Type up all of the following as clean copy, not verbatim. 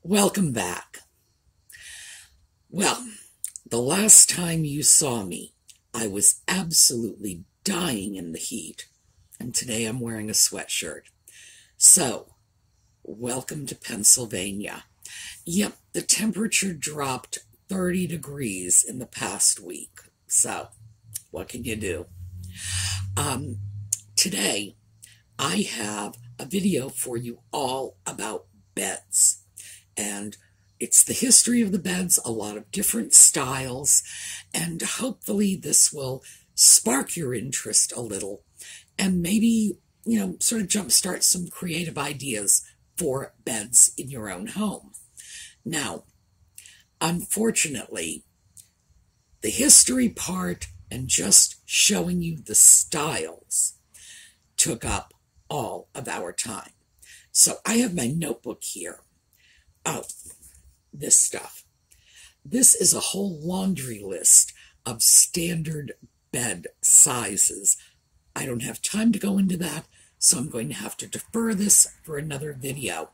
Welcome back. Well, the last time you saw me, I was absolutely dying in the heat, and today I'm wearing a sweatshirt. So, welcome to Pennsylvania. Yep, the temperature dropped 30 degrees in the past week. So, what can you do? Today, I have a video for you all about beds. And it's the history of the beds, a lot of different styles, and hopefully this will spark your interest a little and maybe, sort of jumpstart some creative ideas for beds in your own home. Now, unfortunately, the history part and just showing you the styles took up all of our time. So I have my notebook here. Oh, this stuff. This is a whole laundry list of standard bed sizes. I don't have time to go into that, so I'm going to have to defer this for another video,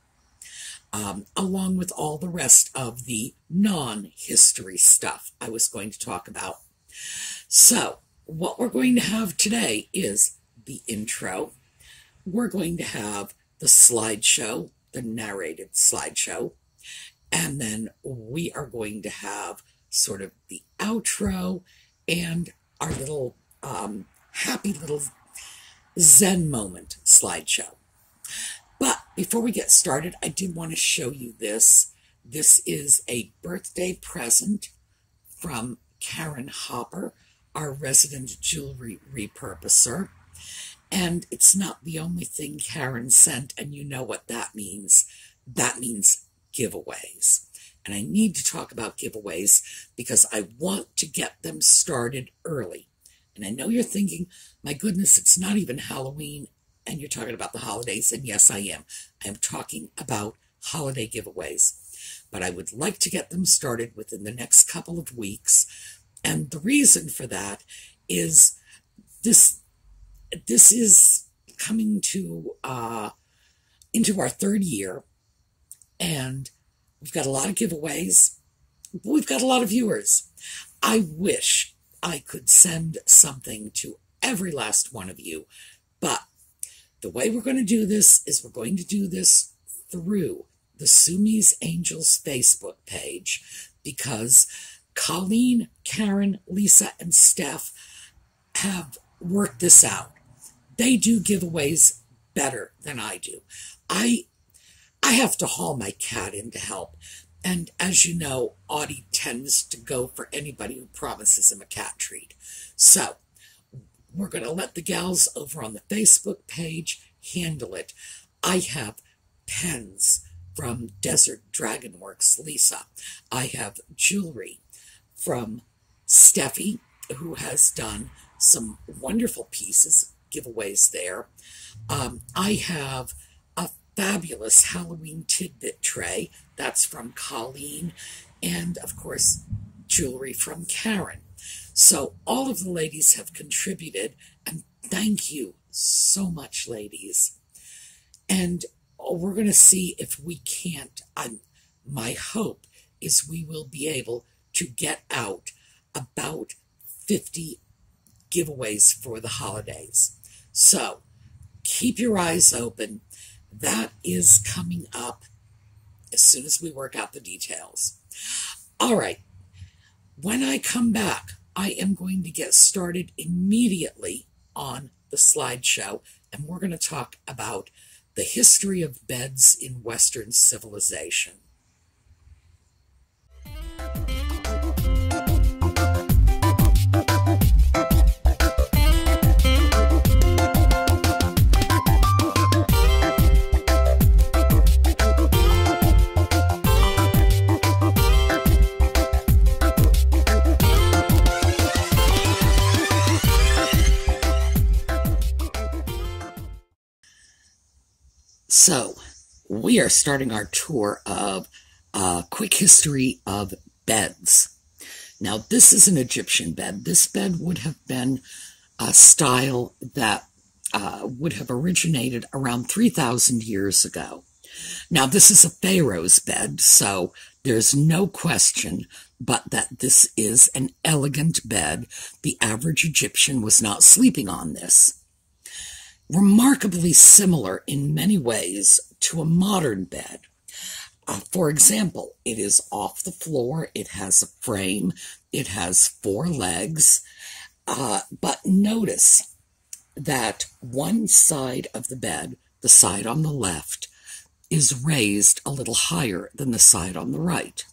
along with all the rest of the non-history stuff I was going to talk about. So, what we're going to have today is the intro. We're going to have the slideshow, the narrated slideshow. And then we are going to have sort of the outro and our little happy little Zen moment slideshow. But before we get started, I did want to show you this. This is a birthday present from Karen Hopper, our resident jewelry repurposer. And it's not the only thing Karen sent, and you know what that means. That means giveaways. And I need to talk about giveaways because I want to get them started early. And I know you're thinking, my goodness, it's not even Halloween and you're talking about the holidays. And yes, I am. I am talking about holiday giveaways. But I would like to get them started within the next couple of weeks. And the reason for that is this is coming to into our third year. And we've got a lot of giveaways. We've got a lot of viewers. I wish I could send something to every last one of you. But the way we're going to do this is we're going to do this through the Sumi's Angels Facebook page because Colleen, Karen, Lisa, and Steph have worked this out. They do giveaways better than I do. I have to haul my cat in to help. And as you know, Audie tends to go for anybody who promises him a cat treat. So we're going to let the gals over on the Facebook page handle it. I have pens from DesertDragonworks, Lisa. I have jewelry from Steffi, who has done some wonderful pieces, giveaways there. I have a fabulous Halloween tidbit tray. That's from Colleen. And, of course, jewelry from Karen. So all of the ladies have contributed. And thank you so much, ladies. And we're going to see if we can't. My hope is we will be able to get out about 50 giveaways for the holidays. So keep your eyes open. That is coming up as soon as we work out the details. All right. When I come back, I am going to get started immediately on the slideshow, and we're going to talk about the history of beds in Western civilization. So, we are starting our tour of a quick history of beds. Now, this is an Egyptian bed. This bed would have been a style that would have originated around 3,000 years ago. Now, this is a pharaoh's bed, so there's no question but that this is an elegant bed. The average Egyptian was not sleeping on this. Remarkably similar in many ways to a modern bed. For example, it is off the floor, it has a frame, it has 4 legs, but notice that one side of the bed, the side on the left, is raised a little higher than the side on the right.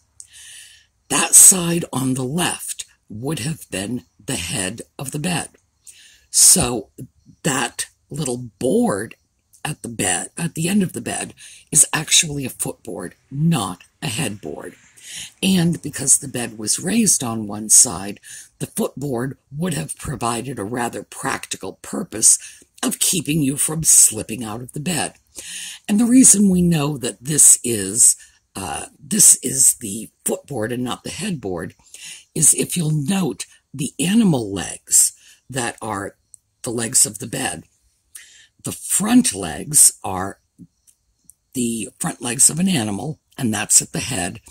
That side on the left would have been the head of the bed. So that little board at the end of the bed, is actually a footboard, not a headboard. And because the bed was raised on one side, the footboard would have provided a rather practical purpose of keeping you from slipping out of the bed. And the reason we know that this is the footboard and not the headboard is if you'll note the animal legs that are the legs of the bed. The front legs are the front legs of an animal, and that's at the head.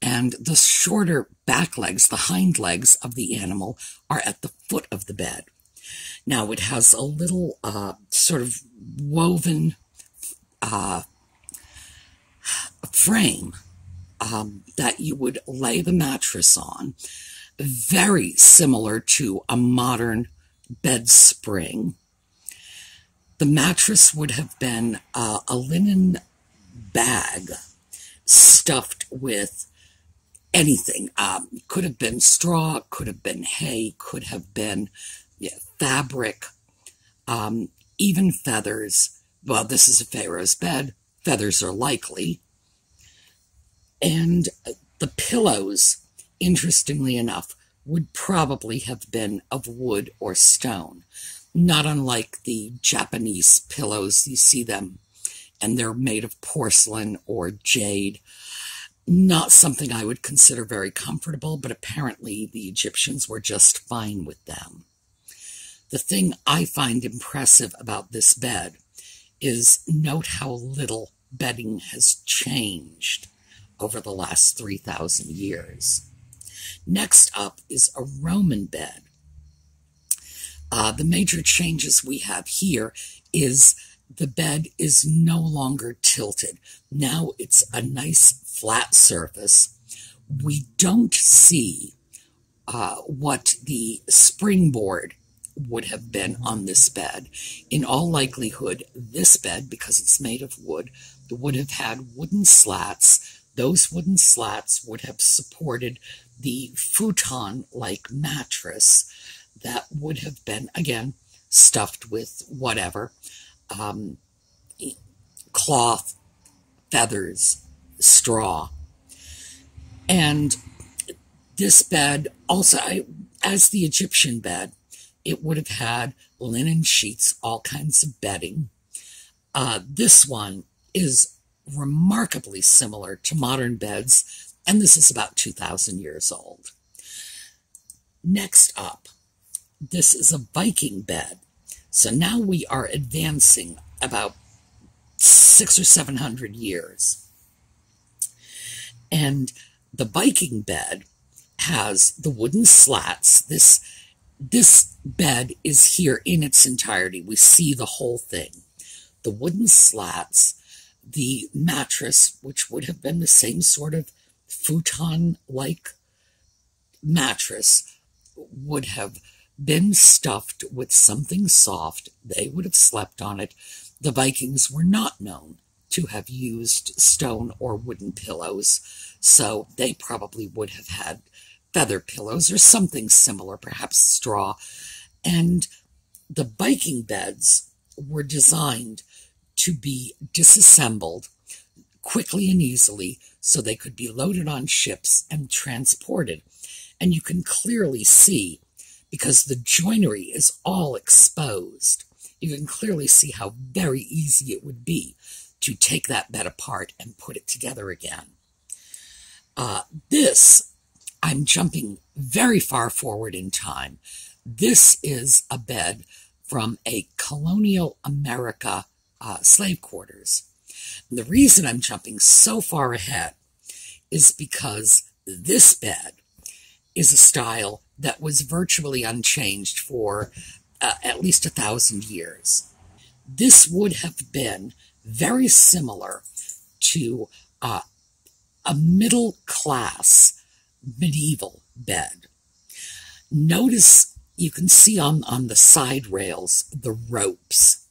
And the shorter back legs, the hind legs of the animal, are at the foot of the bed. Now, it has a little sort of woven frame that you would lay the mattress on, very similar to a modern bed spring. The mattress would have been a linen bag stuffed with anything. Could have been straw, could have been hay, could have been fabric, even feathers. Well, this is a pharaoh's bed. Feathers are likely. And the pillows, interestingly enough, would probably have been of wood or stone. Not unlike the Japanese pillows, you see them, and they're made of porcelain or jade. Not something I would consider very comfortable, but apparently the Egyptians were just fine with them. The thing I find impressive about this bed is note how little bedding has changed over the last 3,000 years. Next up is a Roman bed. The major changes we have here is the bed is no longer tilted. Now it's a nice flat surface. We don't see what the springboard would have been on this bed. In all likelihood, this bed, because it's made of wood, would have had wooden slats. Those wooden slats would have supported the futon-like mattress that would have been, again, stuffed with whatever, cloth, feathers, straw. And this bed also, as the Egyptian bed, it would have had linen sheets, all kinds of bedding. This one is remarkably similar to modern beds, and this is about 2,000 years old. Next up, this is a Viking bed. So now we are advancing about 600 or 700 years. And the Viking bed has the wooden slats. This bed is here in its entirety. We see the whole thing. The wooden slats, the mattress, which would have been the same sort of futon-like mattress, would have been stuffed with something soft. They would have slept on it. The Vikings were not known to have used stone or wooden pillows, so they probably would have had feather pillows or something similar, perhaps straw. And the Viking beds were designed to be disassembled quickly and easily so they could be loaded on ships and transported. And you can clearly see, because the joinery is all exposed, you can clearly see how very easy it would be to take that bed apart and put it together again. I'm jumping very far forward in time. This is a bed from a colonial America slave quarters. And the reason I'm jumping so far ahead is because this bed is a style that was virtually unchanged for at least 1,000 years. This would have been very similar to a middle-class medieval bed. Notice you can see on the side rails the ropes.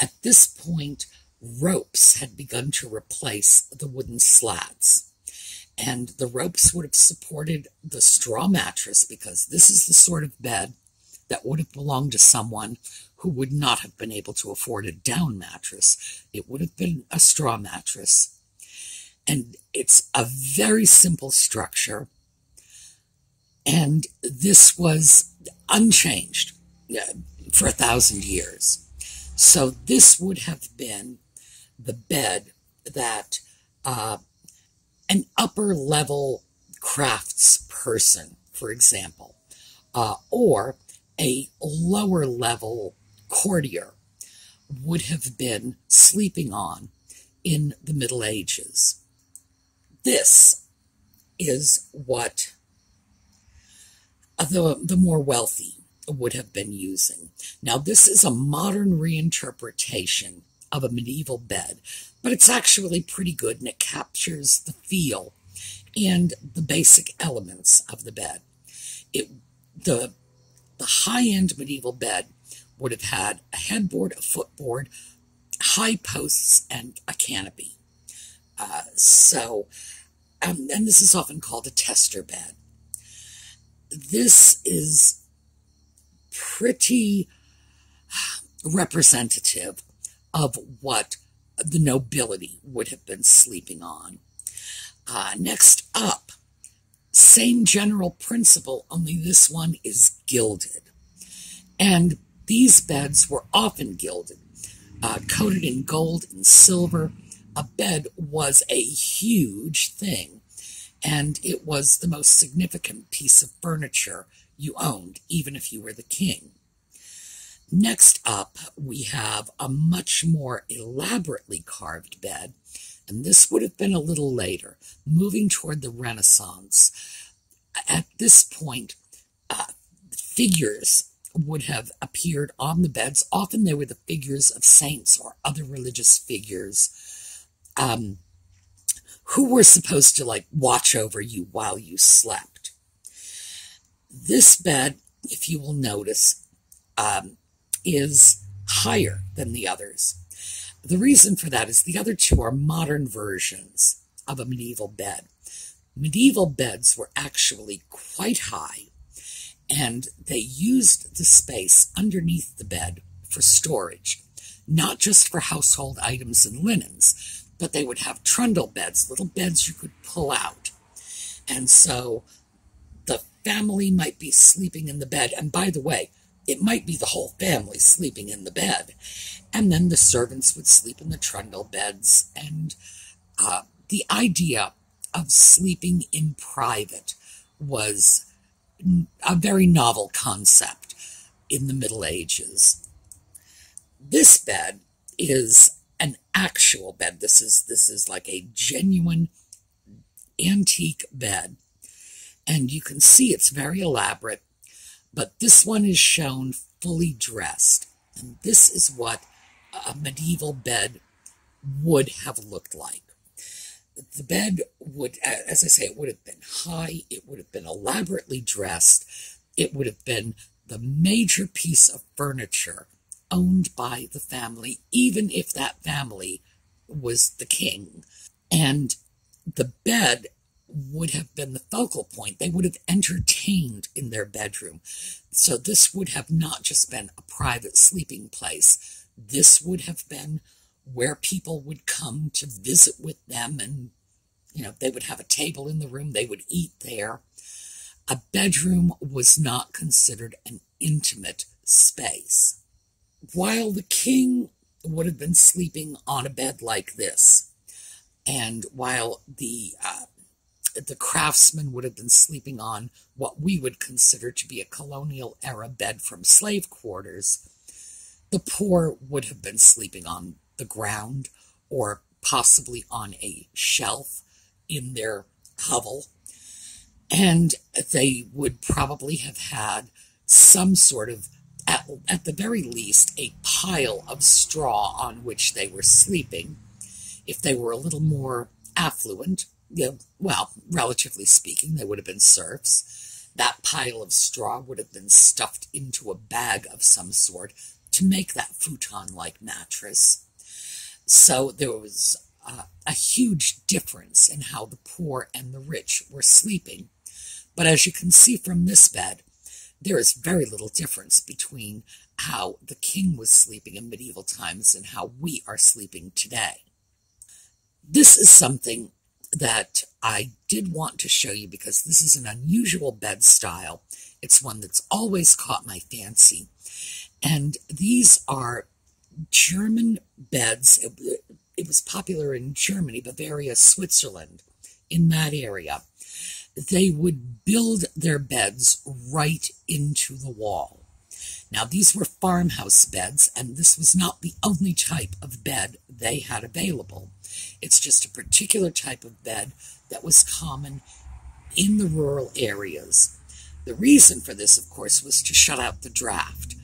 At this point, ropes had begun to replace the wooden slats. And the ropes would have supported the straw mattress, because this is the sort of bed that would have belonged to someone who would not have been able to afford a down mattress. It would have been a straw mattress. And it's a very simple structure. And this was unchanged for 1,000 years. So this would have been the bed that an upper-level crafts person, for example, or a lower-level courtier would have been sleeping on in the Middle Ages. This is what the more wealthy would have been using. Now, this is a modern reinterpretation of a medieval bed, but it's actually pretty good, and it captures the feel and the basic elements of the bed. The high-end medieval bed would have had a headboard, a footboard, high posts, and a canopy. And this is often called a tester bed. This is pretty representative of what the nobility would have been sleeping on. Next up, same general principle, only this one is gilded. And these beds were often gilded, coated in gold and silver. A bed was a huge thing, and it was the most significant piece of furniture you owned, even if you were the king. Next up, we have a much more elaborately carved bed, and this would have been a little later, moving toward the Renaissance. At this point, figures would have appeared on the beds. Often they were the figures of saints or other religious figures who were supposed to watch over you while you slept. This bed, if you will notice, is higher than the others. The reason for that is the other two are modern versions of a medieval bed. Medieval beds were actually quite high, and they used the space underneath the bed for storage, not just for household items and linens, but they would have trundle beds, little beds you could pull out. And so the family might be sleeping in the bed, and by the way, it might be the whole family sleeping in the bed, and then the servants would sleep in the trundle beds. And the idea of sleeping in private was a very novel concept in the Middle Ages. This bed is an actual bed. This is like a genuine antique bed, and you can see it's very elaborate. But this one is shown fully dressed, and this is what a medieval bed would have looked like. The bed would, as I say, it would have been high, it would have been elaborately dressed, it would have been the major piece of furniture owned by the family, even if that family was the king. And the bed would have been the focal point. They would have entertained in their bedroom. So this would have not just been a private sleeping place. This would have been where people would come to visit with them, and they would have a table in the room, they would eat there. A bedroom was not considered an intimate space. While the king would have been sleeping on a bed like this, and while the craftsman would have been sleeping on what we would consider to be a colonial-era bed from slave quarters, the poor would have been sleeping on the ground or possibly on a shelf in their hovel. And they would probably have had some sort of, at the very least, a pile of straw on which they were sleeping. If they were a little more affluent, well, relatively speaking, they would have been serfs. That pile of straw would have been stuffed into a bag of some sort to make that futon-like mattress. So there was a huge difference in how the poor and the rich were sleeping. But as you can see from this bed, there is very little difference between how the king was sleeping in medieval times and how we are sleeping today. This is something that I did want to show you because this is an unusual bed style. It's one that's always caught my fancy. And these are German beds. It was popular in Germany, Bavaria, Switzerland, in that area. They would build their beds right into the wall. Now, these were farmhouse beds, and this was not the only type of bed they had available. It's just a particular type of bed that was common in the rural areas. The reason for this, of course, was to shut out the draft.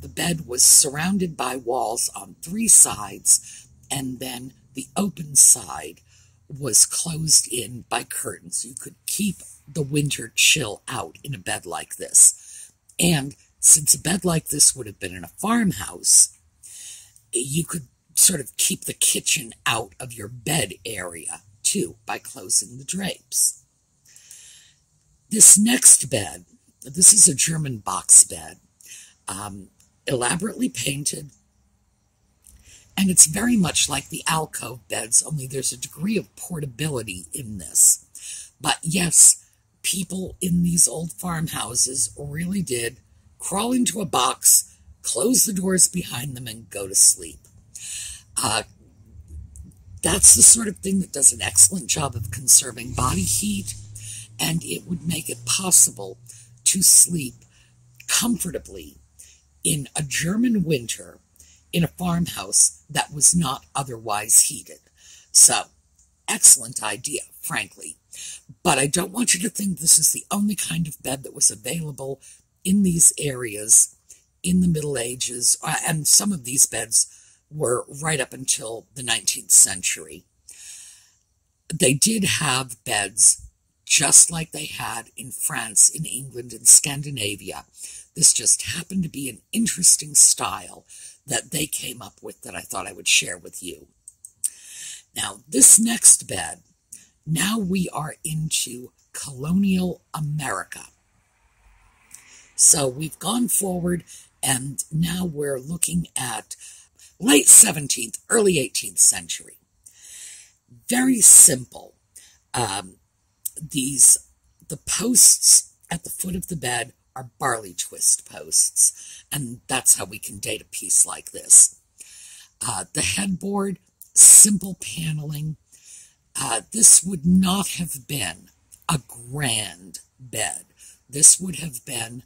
The bed was surrounded by walls on 3 sides, and then the open side was closed in by curtains. You could keep the winter chill out in a bed like this. And since a bed like this would have been in a farmhouse, you could sort of keep the kitchen out of your bed area, too, by closing the drapes. This next bed, this is a German box bed, elaborately painted, and it's very much like the alcove beds, only there's a degree of portability in this. But yes, people in these old farmhouses really did crawl into a box, close the doors behind them, and go to sleep. That's the sort of thing that does an excellent job of conserving body heat, and it would make it possible to sleep comfortably in a German winter in a farmhouse that was not otherwise heated. So, excellent idea, frankly. But I don't want you to think this is the only kind of bed that was available in these areas in the Middle Ages, and some of these beds were right up until the 19th century. They did have beds just like they had in France, in England, and Scandinavia. This just happened to be an interesting style that they came up with that I thought I would share with you. Now, this next bed, now we are into colonial America. So we've gone forward, and now we're looking at late 17th, early 18th century. Very simple. The posts at the foot of the bed are barley twist posts, and that's how we can date a piece like this. The headboard, simple paneling. This would not have been a grand bed. This would have been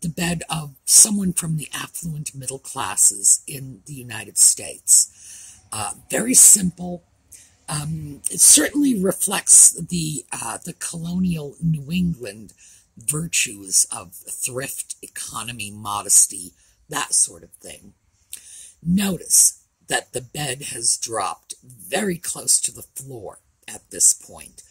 the bed of someone from the affluent middle classes in the United States. Very simple. It certainly reflects the colonial New England virtues of thrift, economy, modesty, that sort of thing. Notice that the bed has dropped very close to the floor at this point.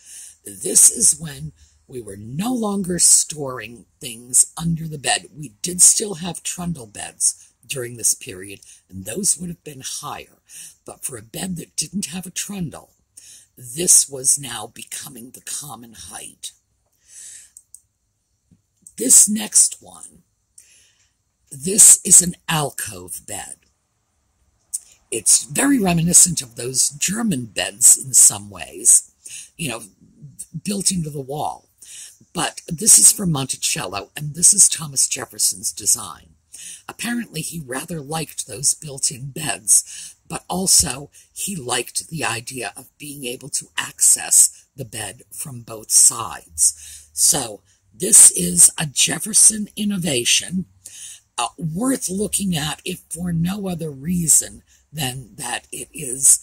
This is when we were no longer storing things under the bed. We did still have trundle beds during this period, and those would have been higher. But for a bed that didn't have a trundle, this was now becoming the common height. This next one, this is an alcove bed. It's very reminiscent of those German beds in some ways, built into the wall. But this is from Monticello, and this is Thomas Jefferson's design. Apparently, he rather liked those built-in beds, but also he liked the idea of being able to access the bed from both sides. So, this is a Jefferson innovation, worth looking at if for no other reason than that it is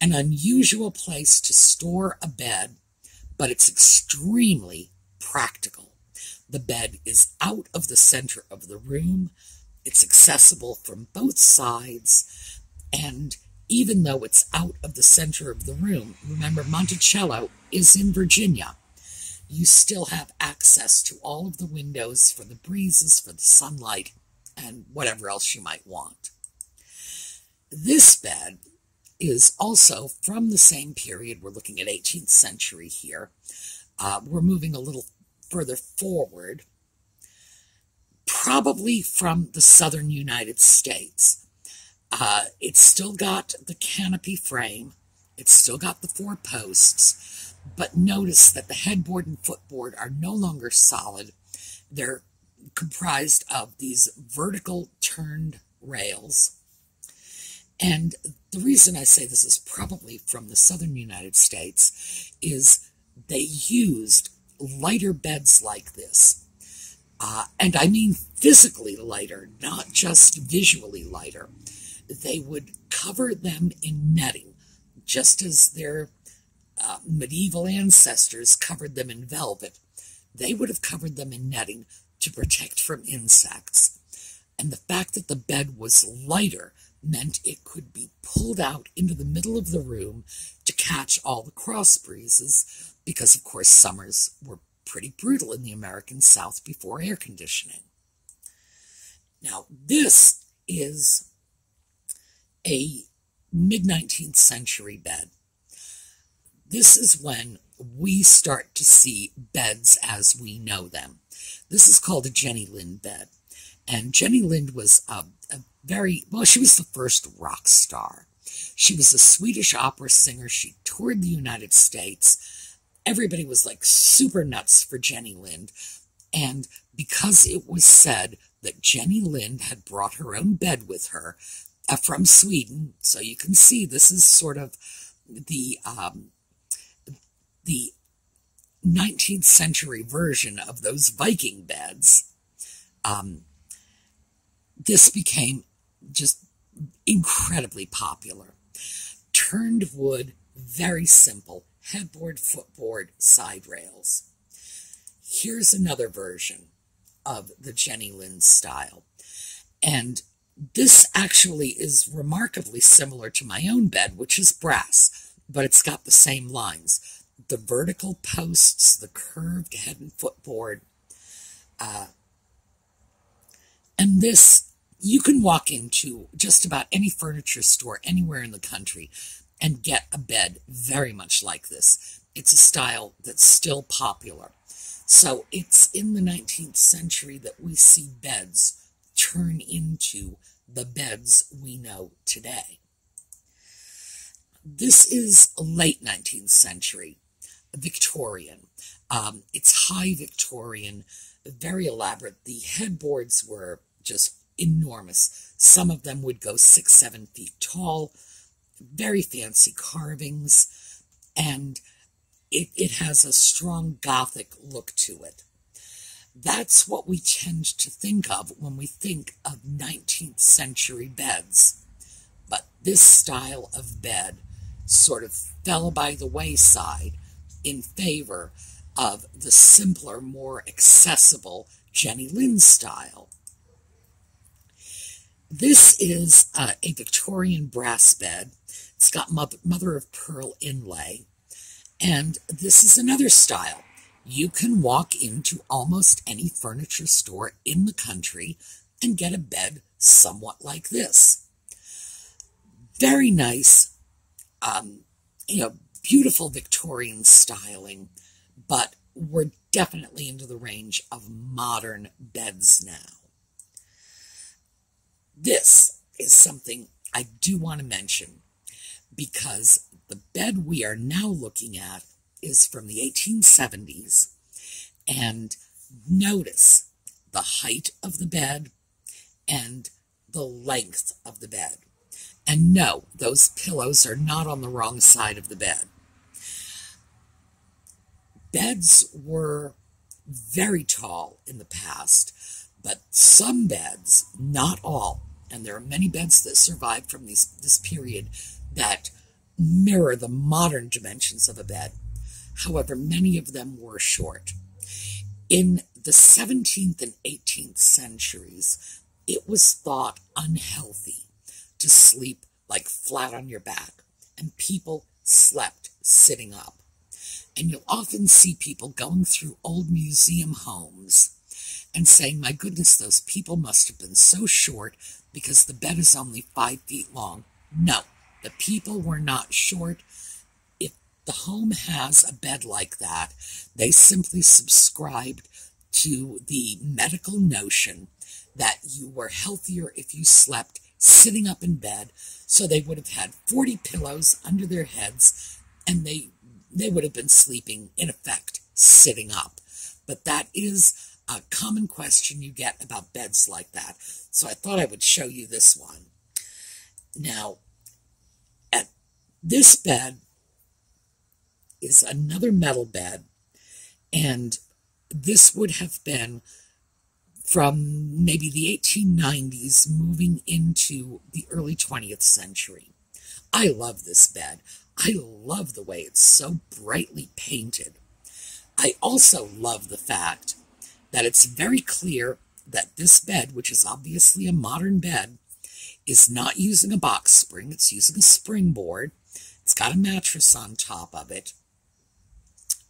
an unusual place to store a bed, but it's extremely practical. The bed is out of the center of the room. It's accessible from both sides, and even though it's out of the center of the room, remember Monticello is in Virginia, you still have access to all of the windows for the breezes, for the sunlight, and whatever else you might want. This bed is also from the same period. We're looking at 18th century here. We're moving a little further forward, probably from the southern United States. It's still got the canopy frame. It's still got the 4 posts. But notice that the headboard and footboard are no longer solid. They're comprised of these vertical turned rails. And the reason I say this is probably from the southern United States is they used lighter beds like this. And I mean physically lighter, not just visually lighter. They would cover them in netting, just as their medieval ancestors covered them in velvet. They would have covered them in netting to protect from insects. And the fact that the bed was lighter meant it could be pulled out into the middle of the room to catch all the cross breezes, because of course summers were pretty brutal in the American South before air conditioning. Now this is a mid-19th century bed. This is when we start to see beds as we know them. This is called a Jenny Lind bed. And Jenny Lind was she was the first rock star. She was a Swedish opera singer. She toured the United States. Everybody was like super nuts for Jenny Lind. And because it was said that Jenny Lind had brought her own bed with her from Sweden, so you can see this is sort of the 19th century version of those Viking beds. This became just incredibly popular. Turned wood, very simple, headboard, footboard, side rails. Here's another version of the Jenny Lind style. And this actually is remarkably similar to my own bed, which is brass, but it's got the same lines. The vertical posts, the curved head and footboard. And this, you can walk into just about any furniture store anywhere in the country and get a bed very much like this. It's a style that's still popular. So it's in the 19th century that we see beds turn into the beds we know today. This is late 19th century, Victorian. It's high Victorian, very elaborate. The headboards were just enormous. Some of them would go 6-7 feet tall, very fancy carvings, and it has a strong Gothic look to it. That's what we tend to think of when we think of 19th century beds. But this style of bed sort of fell by the wayside in favor of the simpler, more accessible Jenny Lind style. This is a Victorian brass bed. It's got mother of pearl inlay. And this is another style. You can walk into almost any furniture store in the country and get a bed somewhat like this. Very nice, beautiful Victorian styling, but we're definitely into the range of modern beds now. This is something I do want to mention because the bed we are now looking at is from the 1870s. And notice the height of the bed and the length of the bed. And no, those pillows are not on the wrong side of the bed. Beds were very tall in the past, but some beds, not all, and there are many beds that survived from this period that mirror the modern dimensions of a bed. However, many of them were short. In the 17th and 18th centuries, it was thought unhealthy to sleep like flat on your back, and people slept sitting up. And you'll often see people going through old museum homes and saying, my goodness, those people must have been so short because the bed is only 5 feet long. No, the people were not short. If the home has a bed like that, they simply subscribed to the medical notion that you were healthier if you slept sitting up in bed. So they would have had 40 pillows under their heads, and they would have been sleeping, in effect, sitting up. But that is a common question you get about beds like that. So I thought I would show you this one. Now, this bed is another metal bed, and this would have been from maybe the 1890s moving into the early 20th century. I love this bed. I love the way it's so brightly painted. I also love the fact that it's very clear that this bed, which is obviously a modern bed, is not using a box spring. It's using a springboard. It's got a mattress on top of it.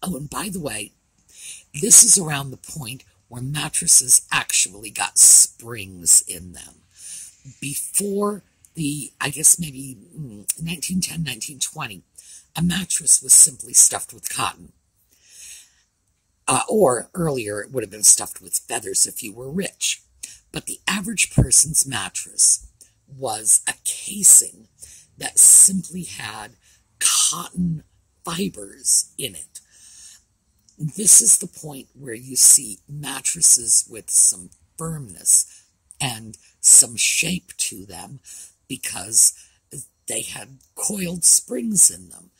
Oh, and by the way, this is around the point where mattresses actually got springs in them. Before the, I guess maybe 1910, 1920, a mattress was simply stuffed with cotton. Or earlier, it would have been stuffed with feathers if you were rich. But the average person's mattress was a casing that simply had cotton fibers in it. This is the point where you see mattresses with some firmness and some shape to them because they had coiled springs in them.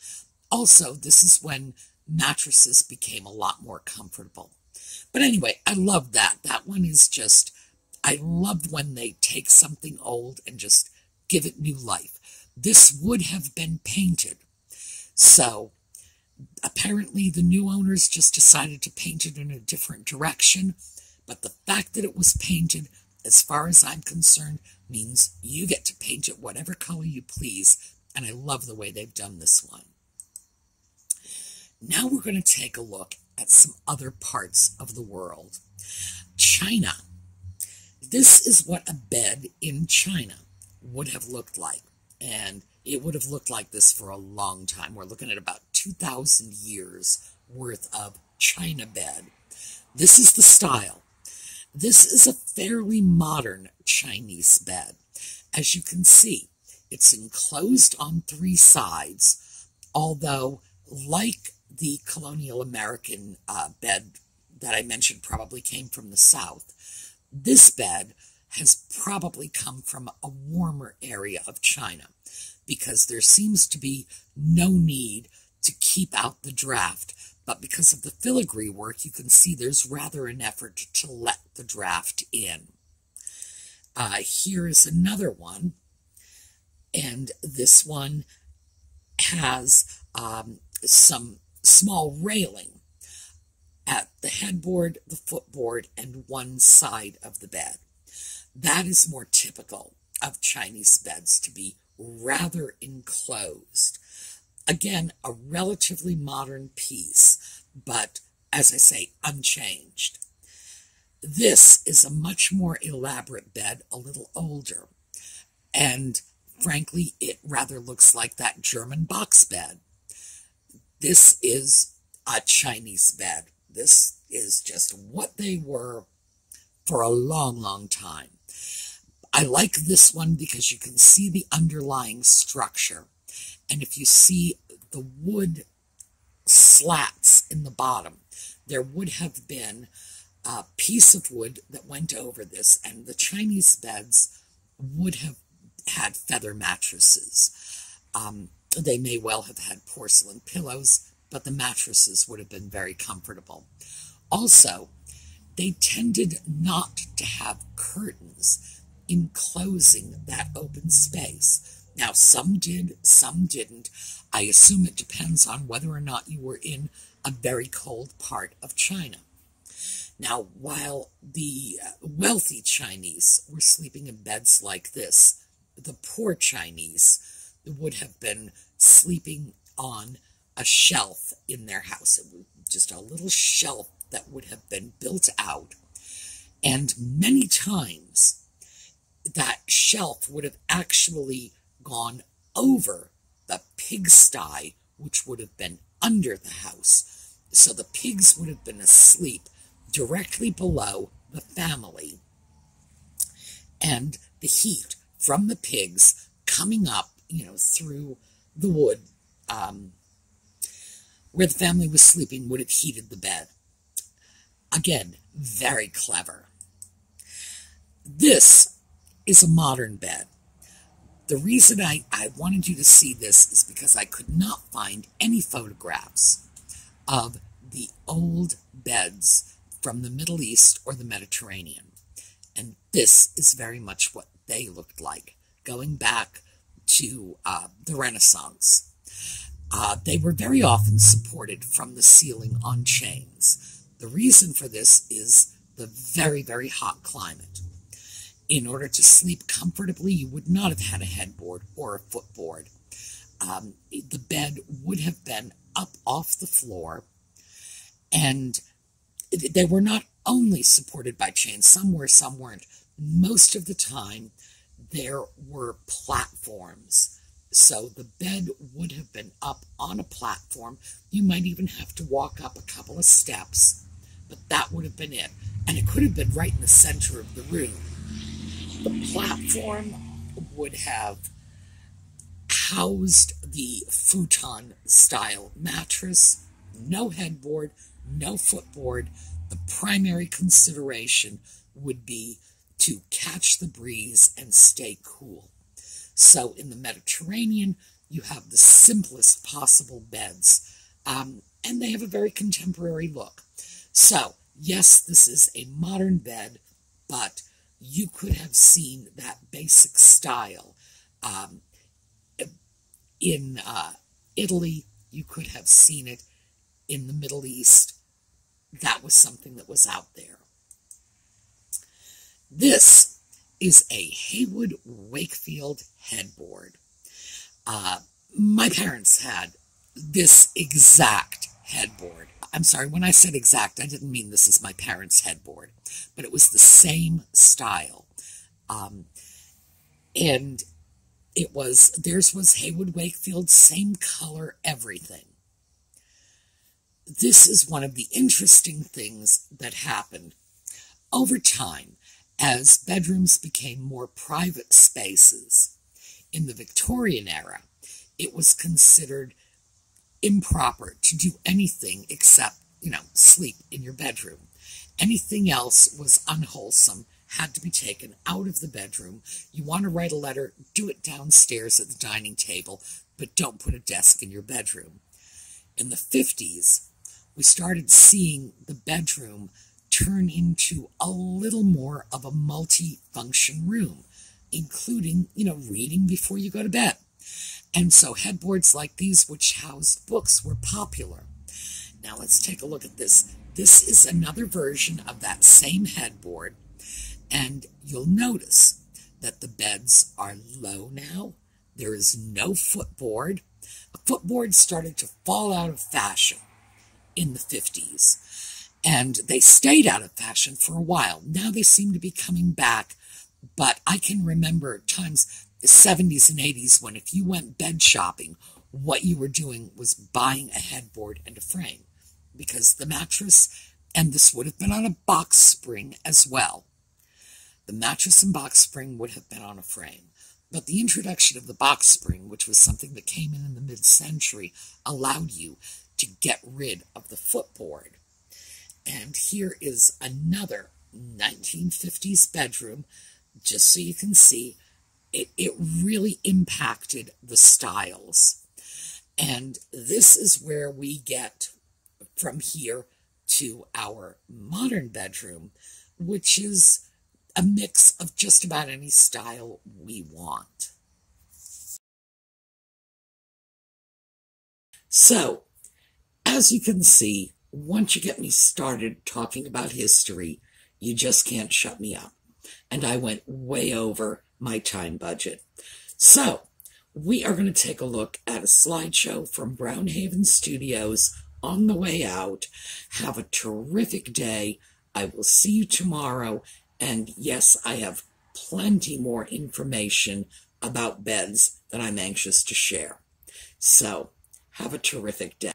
Also, this is when mattresses became a lot more comfortable. But anyway, I love that. That one is just, I love when they take something old and just give it new life. This would have been painted. So apparently the new owners just decided to paint it in a different direction. But the fact that it was painted, as far as I'm concerned, means you get to paint it whatever color you please. And I love the way they've done this one. Now we're going to take a look at some other parts of the world. China. This is what a bed in China would have looked like. And it would have looked like this for a long time. We're looking at about 2,000 years worth of China bed. This is the style. This is a fairly modern Chinese bed. As you can see, it's enclosed on 3 sides, although like the colonial American bed that I mentioned probably came from the South, this bed has probably come from a warmer area of China because there seems to be no need to keep out the draft. But because of the filigree work, you can see there's rather an effort to let the draft in. Here is another one, and this one has some small railing at the headboard, the footboard, and one side of the bed. That is more typical of Chinese beds, to be rather enclosed. Again, a relatively modern piece, but as I say, unchanged. This is a much more elaborate bed, a little older, and frankly, it rather looks like that German box bed. This is a Chinese bed. This is just what they were for a long, long time. I like this one because you can see the underlying structure. And if you see the wood slats in the bottom, there would have been a piece of wood that went over this, and the Chinese beds would have had feather mattresses. They may well have had porcelain pillows, but the mattresses would have been very comfortable. Also, they tended not to have curtains. enclosing that open space. Now, some did, some didn't. I assume it depends on whether or not you were in a very cold part of China. Now, while the wealthy Chinese were sleeping in beds like this, the poor Chinese would have been sleeping on a shelf in their house. It was just a little shelf that would have been built out. And many times, that shelf would have actually gone over the pigsty, which would have been under the house. So the pigs would have been asleep directly below the family. And the heat from the pigs coming up, through the wood where the family was sleeping would have heated the bed. Again, very clever. This is a modern bed. The reason I wanted you to see this is because I could not find any photographs of the old beds from the Middle East or the Mediterranean. And this is very much what they looked like, going back to the Renaissance. They were very often supported from the ceiling on chains. The reason for this is the very, very hot climate. In order to sleep comfortably, you would not have had a headboard or a footboard. The bed would have been up off the floor, and they were not only supported by chains, some were, some weren't. Most of the time, there were platforms. So the bed would have been up on a platform. You might even have to walk up a couple of steps, but that would have been it. And it could have been right in the center of the room. The platform would have housed the futon-style mattress, no headboard, no footboard. The primary consideration would be to catch the breeze and stay cool. So in the Mediterranean, you have the simplest possible beds, and they have a very contemporary look. So, yes, this is a modern bed, but you could have seen that basic style. In Italy, you could have seen it in the Middle East. That was something that was out there. This is a Haywood Wakefield headboard. My parents had this exact headboard. I'm sorry, when I said exact, I didn't mean this is my parents' headboard, but it was the same style. And theirs was Haywood Wakefield, same color, everything. This is one of the interesting things that happened over time as bedrooms became more private spaces. In the Victorian era, it was considered improper to do anything except, sleep in your bedroom. Anything else was unwholesome, had to be taken out of the bedroom. You want to write a letter, do it downstairs at the dining table, but don't put a desk in your bedroom. In the 50s, we started seeing the bedroom turn into a little more of a multi-function room, including, reading before you go to bed. And so headboards like these, which housed books, were popular. Now let's take a look at this. This is another version of that same headboard, and you'll notice that the beds are low now. There is no footboard. A footboard started to fall out of fashion in the 50s, and they stayed out of fashion for a while. Now they seem to be coming back, but I can remember times, the 70s and 80s, when if you went bed shopping, what you were doing was buying a headboard and a frame, because the mattress, and this would have been on a box spring as well. The mattress and box spring would have been on a frame. But the introduction of the box spring, which was something that came in the mid-century, allowed you to get rid of the footboard. And here is another 1950s bedroom, just so you can see. It really impacted the styles. And this is where we get from here to our modern bedroom, which is a mix of just about any style we want. So, as you can see, once you get me started talking about history, you just can't shut me up. And I went way over my time budget. So, we are going to take a look at a slideshow from Brownhaven Studios on the way out. Have a terrific day. I will see you tomorrow. And yes, I have plenty more information about beds that I'm anxious to share. So, have a terrific day.